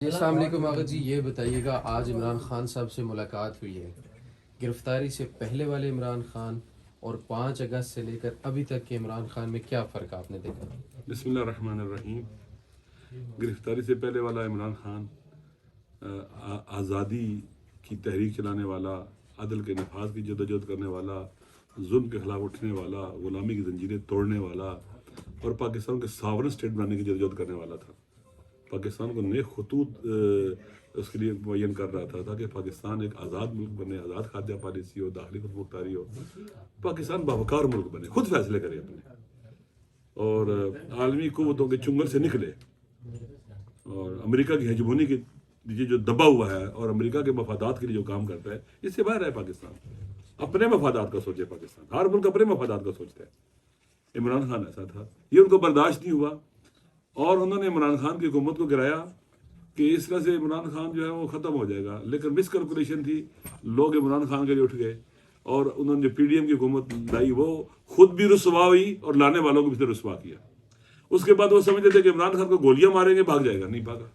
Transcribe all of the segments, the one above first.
السلام علیکم آغا جی، یہ بتائیے گا آج عمران خان صاحب سے ملاقات ہوئی ہے، گرفتاری سے پہلے والے عمران خان اور 5 اگست سے لے کر ابھی تک کے عمران خان میں کیا فرق آپ نے دیکھا؟ بسم اللہ الرحمن الرحیم۔ گرفتاری سے پہلے والا عمران خان آزادی کی تحریک چلانے والا، عدل کے نفاذ کی جدوجہد کرنے والا، ظلم کے خلاف اٹھنے والا، غلامی کی زنجیریں توڑنے والا اور پاکستان کے ساورن اسٹیٹ بنانے کی جدوجہد کرنے والا تھا۔ پاکستان کو نئے خطوط اس کے لیے معین کر رہا تھا تاکہ پاکستان ایک آزاد ملک بنے، آزاد خارجہ پالیسی ہو، داخلی خود مختاری ہو، پاکستان باوقار ملک بنے، خود فیصلے کرے اپنے، اور عالمی قوتوں کے چنگل سے نکلے، اور امریکہ کی ہیجمونی کے لیے جو دبا ہوا ہے اور امریکہ کے مفادات کے لیے جو کام کرتا ہے، اس سے باہر ہے پاکستان۔ اپنے مفادات کا سوچے پاکستان، ہر ملک اپنے مفادات کا سوچتا ہے۔ عمران خان ایسا تھا، یہ ان کو برداشت نہیں ہوا اور انہوں نے عمران خان کی حکومت کو گرایا کہ اس طرح سے عمران خان جو ہے وہ ختم ہو جائے گا، لیکن مس کیلکولیشن تھی، لوگ عمران خان کے لیے اٹھ گئے اور انہوں نے جو پی ڈی ایم کی حکومت لائی وہ خود بھی رسوا ہوئی اور لانے والوں کو بھی رسوا کیا۔ اس کے بعد وہ سمجھتے تھے کہ عمران خان کو گولیاں ماریں گے بھاگ جائے گا، نہیں بھاگا۔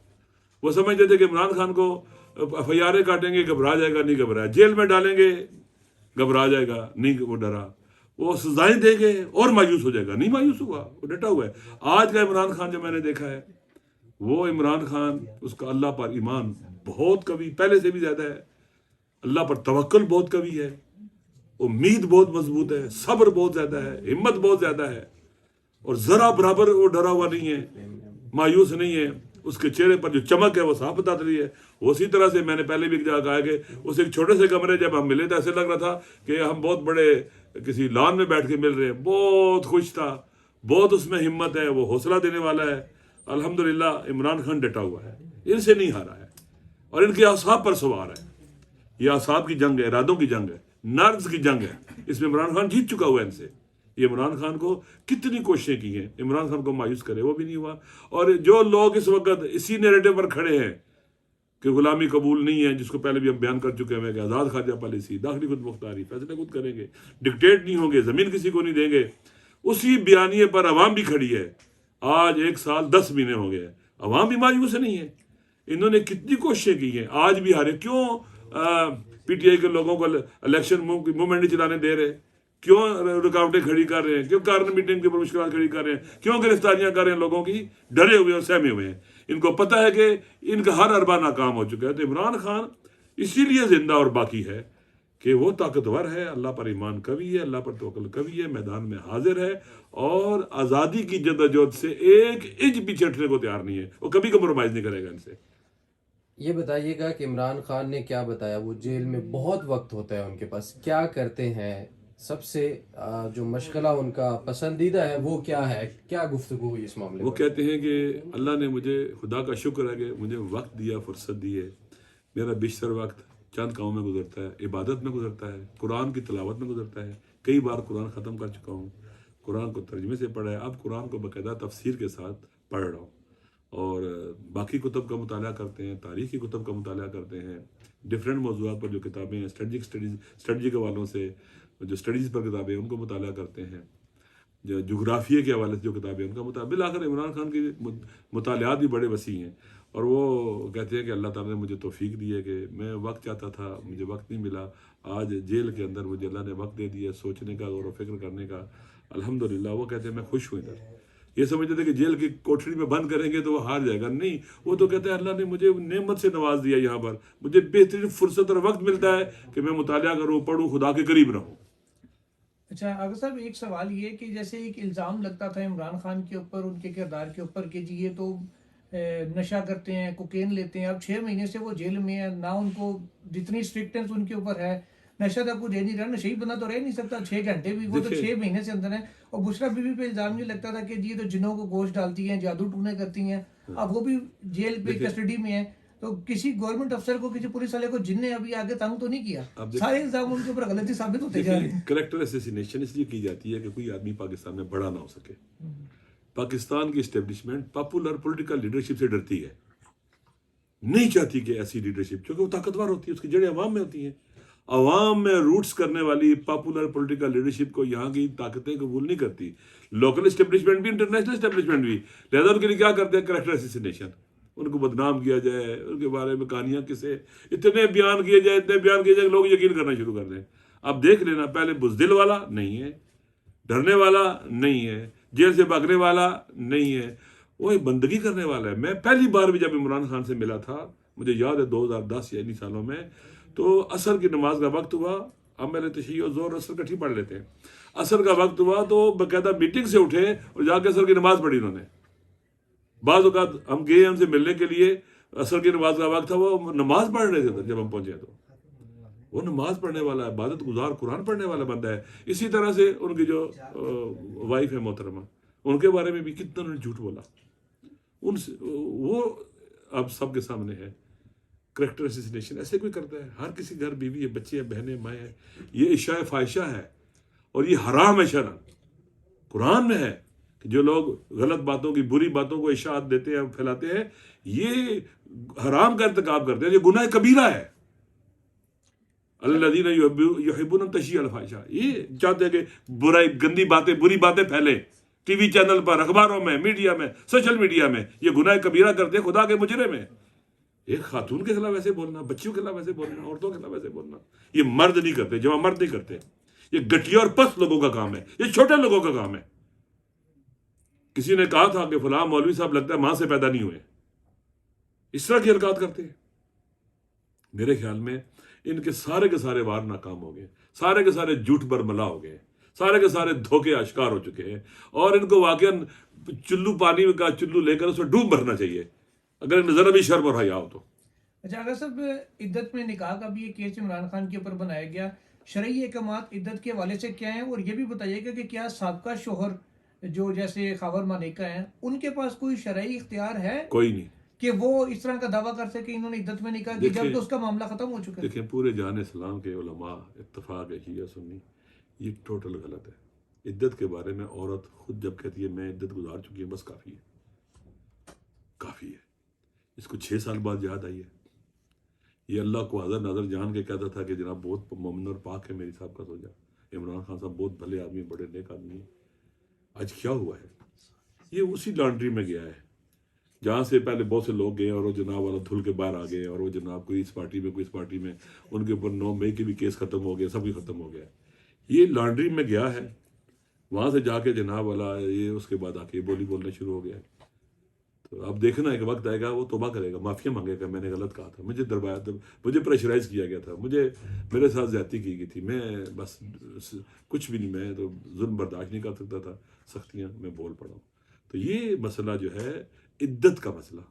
وہ سمجھتے تھے کہ عمران خان کو ایف آئی آریں کاٹیں گے گھبرا جائے گا، نہیں گھبرایا۔ جیل میں ڈالیں گے گھبرا جائے گا، نہیں وہ ڈرا۔ وہ سزائیں دیں گے اور مایوس ہو جائے گا، نہیں مایوس ہوا، وہ ڈٹا ہوا ہے۔ آج کا عمران خان جو میں نے دیکھا ہے، وہ عمران خان، اس کا اللہ پر ایمان بہت قوی، پہلے سے بھی زیادہ ہے، اللہ پر توکل بہت قوی ہے، امید بہت مضبوط ہے، صبر بہت زیادہ ہے، ہمت بہت زیادہ ہے، اور ذرا برابر وہ ڈرا ہوا نہیں ہے، مایوس نہیں ہے۔ اس کے چہرے پر جو چمک ہے وہ صاف بتا رہی ہے۔ اسی طرح سے میں نے پہلے بھی ایک جگہ کہا کہ اس ایک چھوٹے سے کمرے جب ہم ملے تھے ایسے لگ رہا تھا کہ ہم بہت بڑے کسی لان میں بیٹھ کے مل رہے ہیں۔ بہت خوش تھا، بہت اس میں ہمت ہے، وہ حوصلہ دینے والا ہے۔ الحمدللہ عمران خان ڈٹا ہوا ہے، ان سے نہیں ہارا ہے اور ان کے اعصاب پر سوار ہے۔ یہ اعصاب کی جنگ ہے، ارادوں کی جنگ ہے، نرز کی جنگ ہے۔ اس میں عمران خان جیت چکا ہوا ہے ان سے۔ یہ عمران خان کو کتنی کوششیں کی ہیں، عمران خان کو مایوس کرے، وہ بھی نہیں ہوا۔ اور جو لوگ اس وقت اسی نیریٹو پر کھڑے ہیں کہ غلامی قبول نہیں ہے، جس کو پہلے بھی ہم بیان کر چکے ہیں کہ آزاد خارجہ پالیسی، داخلی خود مختاری، فیصلے خود کریں گے، ڈکٹیٹ نہیں ہوں گے، زمین کسی کو نہیں دیں گے، اسی بیانیے پر عوام بھی کھڑی ہے۔ آج 1 سال 10 مہینے ہو گئے، عوام بھی مایوس نہیں ہے۔ انہوں نے کتنی کوششیں کی ہیں، آج بھی ہارے۔ کیوں پی ٹی آئی کے لوگوں کو الیکشن موومنٹ نہیں چلانے دے رہے؟ کیوں رکاوٹیں کھڑی کر رہے ہیں؟ کیوں کارن میٹنگ کے اوپر مشکلات کھڑی کر رہے ہیں؟ کیوں گرفتاریاں کر رہے ہیں لوگوں کی؟ ڈرے ہوئے اور سہمے ہوئے ہیں۔ ان کو پتہ ہے کہ ان کا ہر اربا ناکام ہو چکا ہے۔ تو عمران خان اسی لیے زندہ اور باقی ہے کہ وہ طاقتور ہے، اللہ پر ایمان قوی ہے، اللہ پر توکل قوی ہے، میدان میں حاضر ہے اور آزادی کی جدوجہد سے ایک انچ پیچھے ہٹنے کو تیار نہیں ہے۔ وہ کبھی کمپرومائز نہیں کرے گا ان سے۔ یہ بتائیے گا کہ عمران خان نے کیا بتایا، وہ جیل میں بہت وقت ہوتا ہے ان کے پاس، کیا کرتے ہیں، سب سے جو مشغلہ ان کا پسندیدہ ہے وہ کیا ہے، کیا گفتگو ہوئی اس معاملے وہ پر؟ کہتے ہیں کہ اللہ نے مجھے، خدا کا شکر ہے کہ مجھے وقت دیا، فرصت دی ہے۔ میرا بیشتر وقت چند کاموں میں گزرتا ہے، عبادت میں گزرتا ہے، قرآن کی تلاوت میں گزرتا ہے۔ کئی بار قرآن ختم کر چکا ہوں، قرآن کو ترجمے سے پڑھا ہے، اب قرآن کو باقاعدہ تفسیر کے ساتھ پڑھ رہا ہوں، اور باقی کتب کا مطالعہ کرتے ہیں، تاریخی کتب کا مطالعہ کرتے ہیں، ڈیفرنٹ موضوعات پر جو کتابیں ہیں، اسٹریٹجی کے حوالوں سے جو اسٹڈیز پر کتابیں ہیں ان کو مطالعہ کرتے ہیں، جو جغرافیے کے حوالے سے جو کتابیں ہیں ان کا مطالعہ۔ بالآخر عمران خان کے مطالعات بھی بڑے وسیع ہیں، اور وہ کہتے ہیں کہ اللہ تعالیٰ نے مجھے توفیق دی ہے کہ میں وقت چاہتا تھا، مجھے وقت نہیں ملا، آج جیل کے اندر مجھے اللہ نے وقت دے دیا سوچنے کا، غور و فکر کرنے کا۔ الحمدللہ وہ کہتے ہیں میں خوش ہوں ادھر۔ یہ سمجھتے تھے کہ جیل کی کوٹھری میں بند کریں گے تو وہ ہار جائے گا، نہیں، وہ تو کہتے ہیں اللہ نے مجھے نعمت سے نواز دیا، یہاں پر مجھے بہترین فرصت اور وقت ملتا ہے کہ میں مطالعہ کروں، پڑھوں، خدا کے قریب رہوں۔ اچھا اگر صاحب ایک سوال یہ کہ جیسے ایک الزام لگتا تھا عمران خان کے اوپر، ان کے کردار کے اوپر، کہ جی یہ تو نشہ کرتے ہیں، کوکین لیتے ہیں، اب 6 مہینے سے وہ جیل میں ہیں، نہ ان کو جتنی اسٹرکٹنس ان کے اوپر ہے، نشہ تو کو دے نہیں رہا، نشئی بندہ تو رہ نہیں سکتا 6 گھنٹے بھی، وہ تو 6 مہینے سے اندر ہیں۔ اور بشرا بی بی پہ الزام یہ لگتا تھا کہ جی یہ تو جنوں کو گوشت ڈالتی ہیں، جادو ٹونے کرتی ہیں، اب وہ بھی جیل پہ کسٹڈی میں ہیں، تو کسی گورنمنٹ افسر کو، کسی پولیس والے کو جن نے ابھی آگے تنگ تو نہیں کیا، سارے الزام ان کے اوپر غلطی ثابت ہوتے جا رہے ہیں۔ کریکٹر اسیسینیشن اس لیے کی جاتی ہے کہ کوئی آدمی پاکستان میں بڑا نہ ہو سکے۔ پاکستان کی اسٹیبلشمنٹ پاپولر پولیٹیکل لیڈرشپ سے ڈرتی ہے، نہیں چاہتی کہ ایسی لیڈرشپ، کیونکہ وہ طاقتور ہوتی ہے، اس کی جڑیں عوام میں ہوتی ہیں۔ عوام میں روٹس کرنے والی پاپولر پولیٹیکل لیڈرشپ کو یہاں کی طاقتیں قبول نہیں کرتی، لوکل اسٹیبلشمنٹ بھی، انٹرنیشنل اسٹیبلشمنٹ بھی۔ لہذا ان کے لیے کیا کرتے ہیں؟ کریکٹر اسیسینیشن، ان کو بدنام کیا جائے، ان کے بارے میں کہانیاں کسے اتنے بیان کیے جائے کہ لوگ یقین کرنا شروع کر دیں. اب دیکھ لینا، پہلے بزدل والا نہیں ہے، ڈرنے والا نہیں ہے، جیل سے بھاگنے والا نہیں ہے، وہ بندگی کرنے والا ہے. میں پہلی بار بھی جب عمران خان سے ملا تھا، مجھے یاد ہے 2010 یا انہی سالوں میں، تو عصر کی نماز کا وقت ہوا. ہم اہل تشیع و زور عصر کٹھی پڑھ لیتے ہیں. عصر کا وقت ہوا تو باقاعدہ میٹنگ سے اٹھے اور جا کے عصر کی نماز پڑھی انہوں نے. بعض اوقات ہم گئے ان سے ملنے کے لیے، عصر کی نماز کا وقت تھا، وہ نماز پڑھ رہے تھے. جب ہم پہنچے تو وہ نماز پڑھنے والا، عبادت گزار، قرآن پڑھنے والا بندہ ہے. اسی طرح سے ان کی جو وائف ہے محترمہ، ان کے بارے میں بھی کتنا انہوں نے جھوٹ بولا. ان سے وہ اب سب کے سامنے ہے. کریکٹر اسیسینیشن ایسے کوئی کرتا ہے؟ ہر کسی گھر بیوی ہے، بچے ہیں، بہنیں، مائیں ہیں. یہ اشاع فاحشہ ہے اور یہ حرام ہے شرعاً. قرآن میں ہے کہ جو لوگ غلط باتوں کی، بری باتوں کو اشاعت دیتے ہیں، پھیلاتے ہیں، یہ حرام کا ارتکاب کرتے ہیں، یہ گناہ کبیرہ ہے. الذین یحبون ان تشیع الفاحشہ، یہ چاہتے ہیں کہ برائی، گندی باتیں، بری باتیں پھیلیں ٹی وی چینل پر، اخباروں میں، میڈیا میں، سوشل میڈیا میں. یہ گناہ کبیرہ کرتے ہیں، خدا کے مجرم ہیں. ایک خاتون کے خلاف ایسے بولنا، بچیوں کے خلاف ایسے بولنا، عورتوں کے خلاف ایسے بولنا، یہ مرد نہیں کرتے، جمع مرد نہیں کرتے. یہ گٹیا اور پست لوگوں کا کام ہے، یہ چھوٹے لوگوں کا کام ہے. کسی نے کہا تھا کہ فلاں مولوی صاحب لگتا ہے ماں سے پیدا نہیں ہوئے. اس طرح کی حرکات کرتے ہیں. میرے خیال میں ان کے سارے وار ناکام ہو گئے، سارے کے سارے جھوٹ برملا ہو گئے، سارے کے سارے دھوکے آشکار ہو چکے ہیں. اور ان کو واقعاً چلو پانی کا چلو لے کر اس میں ڈوب مرنا چاہیے اگر ان ذرا بھی شرم اور حیا ہو تو. اچھا اگر صاحب عدت میں نکاح کا بھی یہ کیس عمران خان کے اوپر بنایا گیا، شرعی احکامات عدت کے حوالے سے کیا ہیں؟ اور یہ بھی بتائیے گا کہ کیا سابقہ شوہر جو جیسے خاور مانیکا ہیں، ان کے پاس کوئی شرعی اختیار ہے کوئی نہیں کہ وہ اس طرح کا دعویٰ کر سکے انہوں نے عدت میں نکاح کی جب تو اس کا معاملہ ختم ہو چکا ہے؟ دیکھیں، پورے جہان اسلام کے علماء اتفاق ہے، شیعہ سنی، یہ ٹوٹل غلط ہے. عدت کے بارے میں عورت خود جب کہتی ہے میں عدت گزار چکی ہوں، بس کافی ہے، کافی ہے. اس کو 6 سال بعد یاد آئی ہے. یہ اللہ کو حاضر ناظر جان کے کہتا تھا کہ جناب بہت مومن اور پاک ہے، میری صاحب کا سوجا عمران خان صاحب بہت بھلے آدمی، بڑے نیک آدمی ہیں. آج کیا ہوا ہے؟ یہ اسی لانڈری میں گیا ہے جہاں سے پہلے بہت سے لوگ گئے اور وہ جناب والا دھل کے باہر آ گئے، اور وہ جناب کوئی اس پارٹی میں، کوئی اس پارٹی میں، ان کے اوپر 9 مئی کے بھی کیس ختم ہو گیا، سب کچھ ختم ہو گیا. یہ لانڈری میں گیا ہے، وہاں سے جا کے جناب والا یہ اس کے بعد آ کے بولی بولنا شروع ہو گیا. تو اب دیکھنا ایک وقت آئے گا وہ توبہ کرے گا، معافی مانگے گا، میں نے غلط کہا تھا، مجھے پریشرائز کیا گیا تھا، میرے ساتھ زیادتی کی گئی تھی، میں بس کچھ بھی نہیں، میں تو ظلم برداشت نہیں کر سکتا تھا، سختیاں میں بول پڑا ہوں. تو یہ مسئلہ جو ہے عدت کا مسئلہ،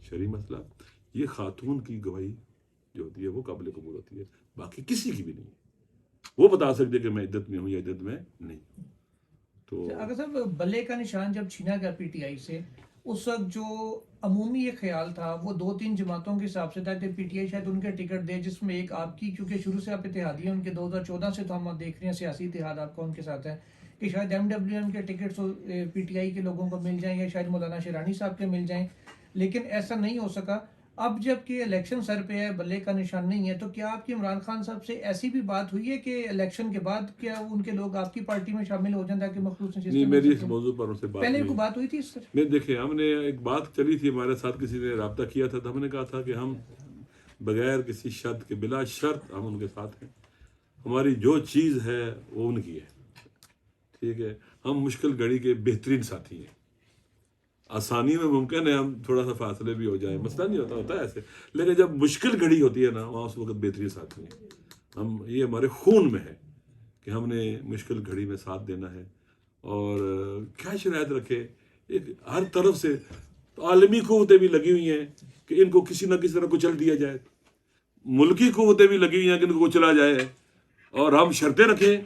شرعی مسئلہ، یہ خاتون کی گواہی جو ہوتی ہے وہ قابل قبول ہوتی ہے، باقی کسی کی بھی نہیں ہے. وہ بتا سکتے کہ میں عدت میں ہوں یا عدت میں نہیں. تو اگر صاحب بلے کا نشان جب چھینا گیا پی ٹی آئی سے، اس وقت جو عمومی یہ خیال تھا وہ 2-3 جماعتوں کے حساب سے تھا کہ پی ٹی آئی شاید ان کے ٹکٹ دے، جس میں ایک آپ کی، کیونکہ شروع سے آپ اتحادی ہیں ان کے، 2014 سے تو ہم دیکھ رہے ہیں سیاسی اتحاد آپ کا ان کے ساتھ ہے، کہ شاید ایم ڈبلیو ایم کے ٹکٹس پی ٹی آئی کے لوگوں کو مل جائیں یا شاید مولانا شیرانی صاحب کے مل جائیں، لیکن ایسا نہیں ہو سکا. اب جب کہ الیکشن سر پہ ہے، بلے کا نشان نہیں ہے، تو کیا آپ کی عمران خان صاحب سے ایسی بھی بات ہوئی ہے کہ الیکشن کے بعد کیا ان کے لوگ آپ کی پارٹی میں شامل ہو جائیں تاکہ مخصوص نشستیں نہیں، مل میری اس سکیں؟ موضوع پر ان سے بات پہلے نہیں. کوئی بات ہوئی تھی اس طرح؟ میں دیکھیں، ہم نے ایک بات چلی تھی ہمارے ساتھ، کسی نے رابطہ کیا تھا، تو ہم نے کہا تھا کہ ہم بغیر کسی شرط کے، بلا شرط ہم ان کے ساتھ ہیں. ہماری جو چیز ہے وہ ان کی ہے، ٹھیک ہے. ہم مشکل گھڑی کے بہترین ساتھی ہیں. آسانی میں ممکن ہے ہم تھوڑا سا فاصلے بھی ہو جائیں، مسئلہ نہیں ہوتا ہے ایسے، لیکن جب مشکل گھڑی ہوتی ہے نا، وہاں اس وقت بہترین ساتھی ہیں. یہ ہمارے خون میں ہے کہ ہم نے مشکل گھڑی میں ساتھ دینا ہے. اور کیا شرائط رکھے، ایک ہر طرف سے عالمی قوتیں بھی لگی ہوئی ہیں کہ ان کو کسی نہ کسی طرح کچل دیا جائے، ملکی قوتیں بھی لگی ہوئی ہیں کہ ان کو کچلا جائے، اور ہم شرطیں رکھیں.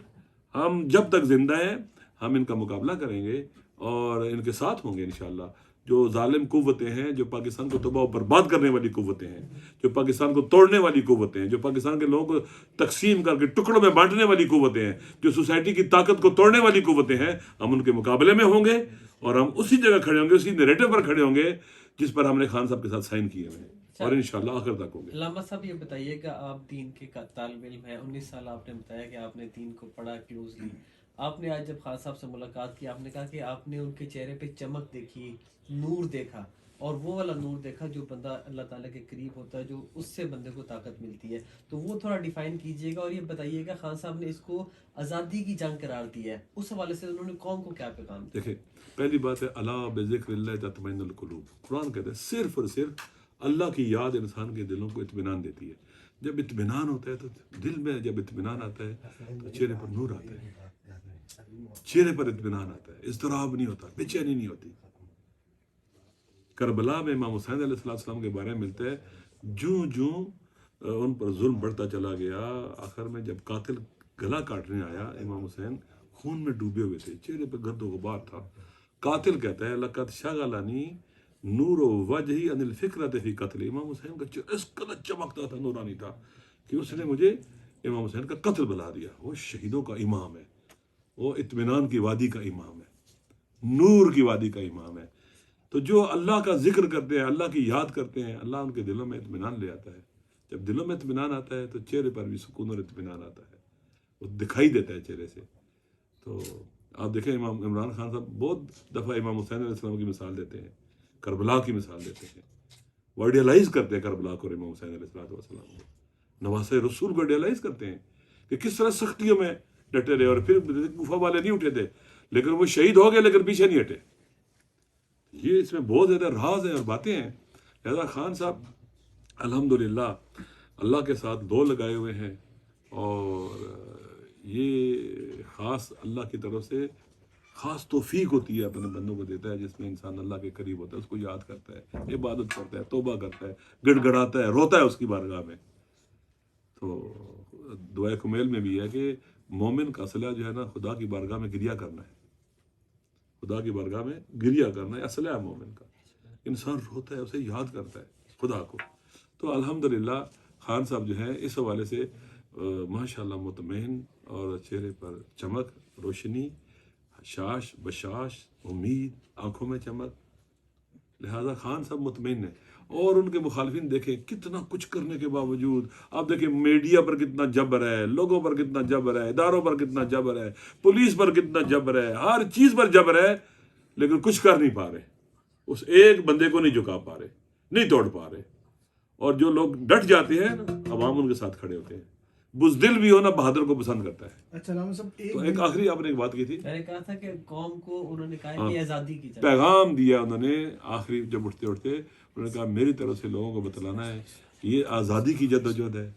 ہم جب تک زندہ ہیں ہم ان کا مقابلہ کریں گے اور ان کے ساتھ ہوں گے انشاءاللہ. جو ظالم قوتیں ہیں، جو پاکستان کو تباہ و برباد کرنے والی قوتیں ہیں، جو پاکستان کو توڑنے والی قوتیں ہیں، جو پاکستان کے لوگوں کو تقسیم کر کے ٹکڑوں میں بانٹنے والی قوتیں ہیں، جو سوسائٹی کی طاقت کو توڑنے والی قوتیں ہیں، ہم ان کے مقابلے میں ہوں گے اور ہم اسی جگہ کھڑے ہوں گے، اسی نیریٹو پر کھڑے ہوں گے جس پر ہم نے خان صاحب کے ساتھ سائن کیے ہوئے ہیں، اور انشاءاللہ آخر تک ہوں گے. علامہ صاحب یہ بتائیے گا، آپ دین کے طالب علم ہیں، 19 سال آپ نے بتایا کہ آپ نے دین کو پڑھا کلوزلی. آپ نے آج جب خان صاحب سے ملاقات کی، آپ نے کہا کہ آپ نے ان کے چہرے پہ چمک دیکھی، نور دیکھا. اور وہ والا نور دیکھا جو بندہ اللہ تعالیٰ کے قریب ہوتا ہے، جو اس سے بندے کو طاقت ملتی ہے. تو وہ تھوڑا ڈیفائن کیجئے گا، اور یہ بتائیے گا خان صاحب نے اس کو آزادی کی جنگ قرار دیا ہے، اس حوالے سے انہوں نے قوم کو کیا پیغام دیا؟ دیکھیں، پہلی بات ہے الا بذکر اللہ تطمئن القلوب. قرآن کہتا ہے صرف اور صرف اللہ کی یاد انسان کے دلوں کو اطمینان دیتی ہے. جب اطمینان ہوتا ہے تو دل میں جب اطمینان آتا ہے تو چہرے پر نور آتا ہے، چہرے پر اطمینان آتا ہے، اضطراب نہیں ہوتا، بے چینی نہیں ہوتی. کربلا میں امام حسین علیہ السلام کے بارے میں ملتا ہے جو ان پر ظلم بڑھتا چلا گیا، آخر میں جب قاتل گلا کاٹنے آیا امام حسین خون میں ڈوبے ہوئے تھے، چہرے پہ گرد و غبار تھا. قاتل کہتا ہے لقد شغلنی نور وجہی عن الفکرۃ فی قتل. امام حسین کا چہرہ اس قدر چمکتا تھا، نورانی تھا کہ اس نے مجھے امام حسین کا قتل بنا دیا. وہ شہیدوں کا امام ہے، وہ اطمینان کی وادی کا امام ہے، نور کی وادی کا امام ہے. تو جو اللہ کا ذکر کرتے ہیں، اللہ کی یاد کرتے ہیں، اللہ ان کے دلوں میں اطمینان لے آتا ہے. جب دلوں میں اطمینان آتا ہے تو چہرے پر بھی سکون اور اطمینان آتا ہے، وہ دکھائی دیتا ہے چہرے سے. تو آپ دیکھیں امام عمران خان صاحب بہت دفعہ امام حسین علیہ السلام کی مثال دیتے ہیں، کربلا کی مثال دیتے ہیں، وہ آئیڈیالائز کرتے ہیں کربلا کو اور امام حسین علیہ السلام کو، نواسۂ رسول کو آئیڈیالائز کرتے ہیں کہ کس طرح سختیوں میں ڈٹے رہے. اور پھر کوفہ والے نہیں اٹھے تھے، لیکن وہ شہید ہو گئے لیکن پیچھے نہیں ہٹے. یہ اس میں بہت زیادہ راز ہیں اور باتیں ہیں. لہذا خان صاحب الحمدللہ اللہ کے ساتھ دو لگائے ہوئے ہیں، اور یہ خاص اللہ کی طرف سے خاص توفیق ہوتی ہے، اپنے بندوں کو دیتا ہے، جس میں انسان اللہ کے قریب ہوتا ہے، اس کو یاد کرتا ہے، عبادت کرتا ہے، توبہ کرتا ہے، گڑ گڑاتا ہے، روتا ہے اس کی بارگاہ میں. تو دعائے کمیل میں بھی ہے کہ مومن کا اصلہ جو ہے نا خدا کی بارگاہ میں گریہ کرنا ہے، خدا کی بارگاہ میں گریہ کرنا ہے اصلہ ہے مومن کا. انسان روتا ہے، اسے یاد کرتا ہے خدا کو. تو الحمدللہ خان صاحب جو ہیں اس حوالے سے ماشاءاللہ مطمئن، اور چہرے پر چمک، روشنی، شاش بشاش، امید، آنکھوں میں چمک. لہذا خان صاحب مطمئن ہیں. اور ان کے مخالفین دیکھیں کتنا کچھ کرنے کے باوجود، آپ دیکھیں میڈیا پر کتنا جبر ہے، لوگوں پر کتنا جبر ہے، اداروں پر کتنا جبر ہے، پولیس پر کتنا جبر ہے، ہر چیز پر جبر ہے، لیکن کچھ کر نہیں پا رہے. اس ایک بندے کو نہیں جھکا پا رہے، نہیں توڑ پا رہے. اور جو لوگ ڈٹ جاتے ہیں عوام ان کے ساتھ کھڑے ہوتے ہیں. بزدل بھی ہونا بہادر کو پسند کرتا ہے. اچھا علامہ صاحب تو ایک آخری آپ نے ایک بات کی تھی، میں نے کہا تھا کہ قوم کو انہوں نے کہا کہ آزادی کی جنگ، پیغام دیا انہوں نے آخری جب اٹھتے انہوں نے کہا میری طرف سے لوگوں کو بتلانا ہے یہ آزادی کی جدوجہد ہے،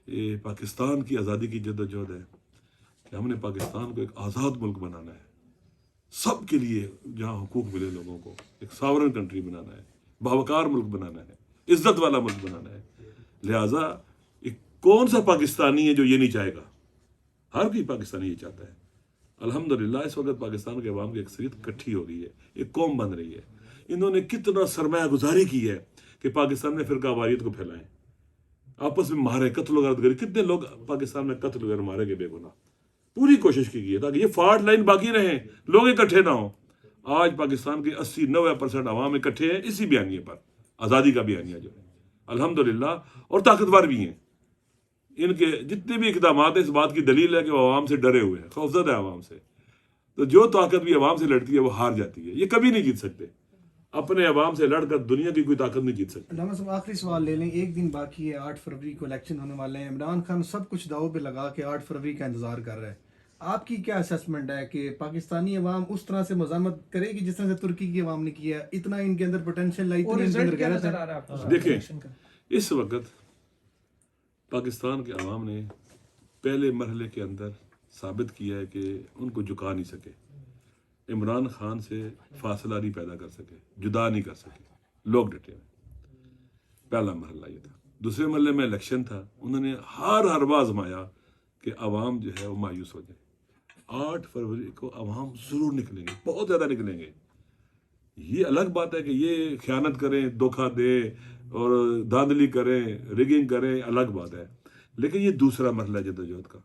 یہ پاکستان کی آزادی کی جدوجہد ہے، کہ ہم نے پاکستان کو ایک آزاد ملک بنانا ہے، سب کے لیے جہاں حقوق ملے لوگوں کو، ایک ساورن کنٹری بنانا ہے، باوقار ملک بنانا ہے، عزت والا ملک بنانا ہے. لہٰذا کون سا پاکستانی ہے جو یہ نہیں چاہے گا؟ ہر کوئی پاکستانی یہ چاہتا ہے. الحمدللہ اس وقت پاکستان کے عوام کی اکثریت اکٹھی ہو رہی ہے، ایک قوم بن رہی ہے. انہوں نے کتنا سرمایہ گزاری کی ہے کہ پاکستان میں فرقہ واریت کو پھیلائیں، آپس میں مارے، قتل و غارت کرے. کتنے لوگ پاکستان میں قتل وغیرہ مارے گئے بے گناہ. پوری کوشش کی گئی ہے تاکہ یہ فالٹ لائن باقی رہیں، لوگ اکٹھے نہ ہوں. آج پاکستان کے 80-90% عوام اکٹھے ہیں اسی بیانیے پر، آزادی کا بیانیہ جو ہے الحمدللہ، اور طاقتور بھی ہیں. ان کے جتنے بھی اقدامات ہیں اس بات کی دلیل ہے کہ وہ عوام سے ڈرے ہوئے ہیں، خوفزدہ ہے عوام سے. تو جو طاقت بھی عوام سے لڑتی ہے وہ ہار جاتی ہے. یہ کبھی نہیں جیت سکتے، اپنے عوام سے لڑ کر دنیا کی کوئی طاقت نہیں جیت سکتی. علامہ صاحب آخری سوال لے لیں. ایک دن باقی ہے، 8 فروری کو الیکشن ہونے والے ہیں. عمران خان سب کچھ داؤ پہ لگا کے 8 فروری کا انتظار کر رہا ہے. آپ کی کیا اسیسمنٹ ہے کہ پاکستانی عوام اس طرح سے مزاحمت کرے گی جس طرح سے ترکی کی عوام نے کیا ہے؟ اتنا ان کے اندر پوٹینشیل ہے، اتنا ان کے اندر غیرت ہے. دیکھیں اس وقت پاکستان کے عوام نے پہلے مرحلے کے اندر ثابت کیا ہے کہ ان کو جھکا نہیں سکے، عمران خان سے فاصلہ نہیں پیدا کر سکے، جدا نہیں کر سکے. لوگ ڈٹے ہیں. پہلا مرحلہ یہ تھا. دوسرے مرحلے میں الیکشن تھا. انہوں نے ہر بار آزمایا کہ عوام جو ہے وہ مایوس ہو جائے. 8 فروری کو عوام ضرور نکلیں گے، بہت زیادہ نکلیں گے. یہ الگ بات ہے کہ یہ خیانت کریں، دھوکہ دیں اور دھاندلی کریں، ریگنگ کریں، الگ بات ہے. لیکن یہ دوسرا مرحلہ ہے جدوجہد کا.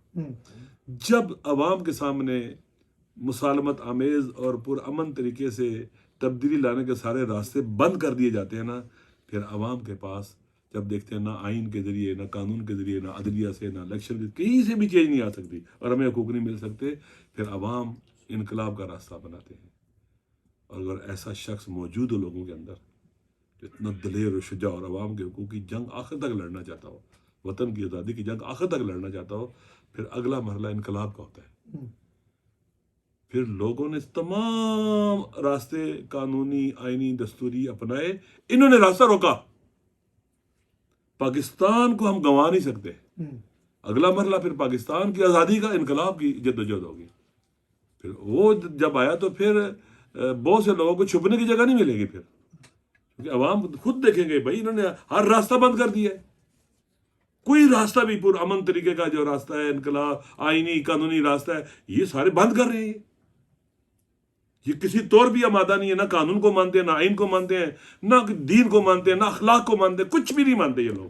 جب عوام کے سامنے مسالمت آمیز اور پرامن طریقے سے تبدیلی لانے کے سارے راستے بند کر دیے جاتے ہیں نا، پھر عوام کے پاس جب دیکھتے ہیں نہ آئین کے ذریعے، نہ قانون کے ذریعے، نہ عدلیہ سے، نہ الیکشن کے، کہیں سے بھی چینج نہیں آ سکتی اور ہمیں حقوق نہیں مل سکتے، پھر عوام انقلاب کا راستہ بناتے ہیں. اور اگر ایسا شخص موجود ہو لوگوں کے اندر جو اتنا دلیر و شجاع اور عوام کے حقوق کی جنگ آخر تک لڑنا چاہتا ہو، وطن کی آزادی کی جنگ آخر تک لڑنا چاہتا ہو، پھر اگلا مرحلہ انقلاب کا ہوتا ہے۔ پھر لوگوں نے تمام راستے قانونی، آئینی، دستوری اپنائے، انہوں نے راستہ روکا۔ پاکستان کو ہم گنوا نہیں سکتے۔ اگلا مرحلہ پھر پاکستان کی آزادی کا، انقلاب کی جدوجہد ہوگی۔ پھر وہ جب آیا تو پھر بہت سے لوگوں کو چھپنے کی جگہ نہیں ملے گی، پھر کیونکہ عوام خود دیکھیں گے بھائی انہوں نے ہر راستہ بند کر دیا ہے، کوئی راستہ بھی پرامن طریقے کا جو راستہ ہے، انقلاب، آئینی، قانونی راستہ ہے، یہ سارے بند کر رہے ہیں۔ یہ کسی طور بھی آمادہ نہیں ہے، نہ قانون کو مانتے ہیں، نہ آئین کو مانتے ہیں، نہ دین کو مانتے ہیں، نہ اخلاق کو مانتے ہیں، کچھ بھی نہیں مانتے یہ لوگ۔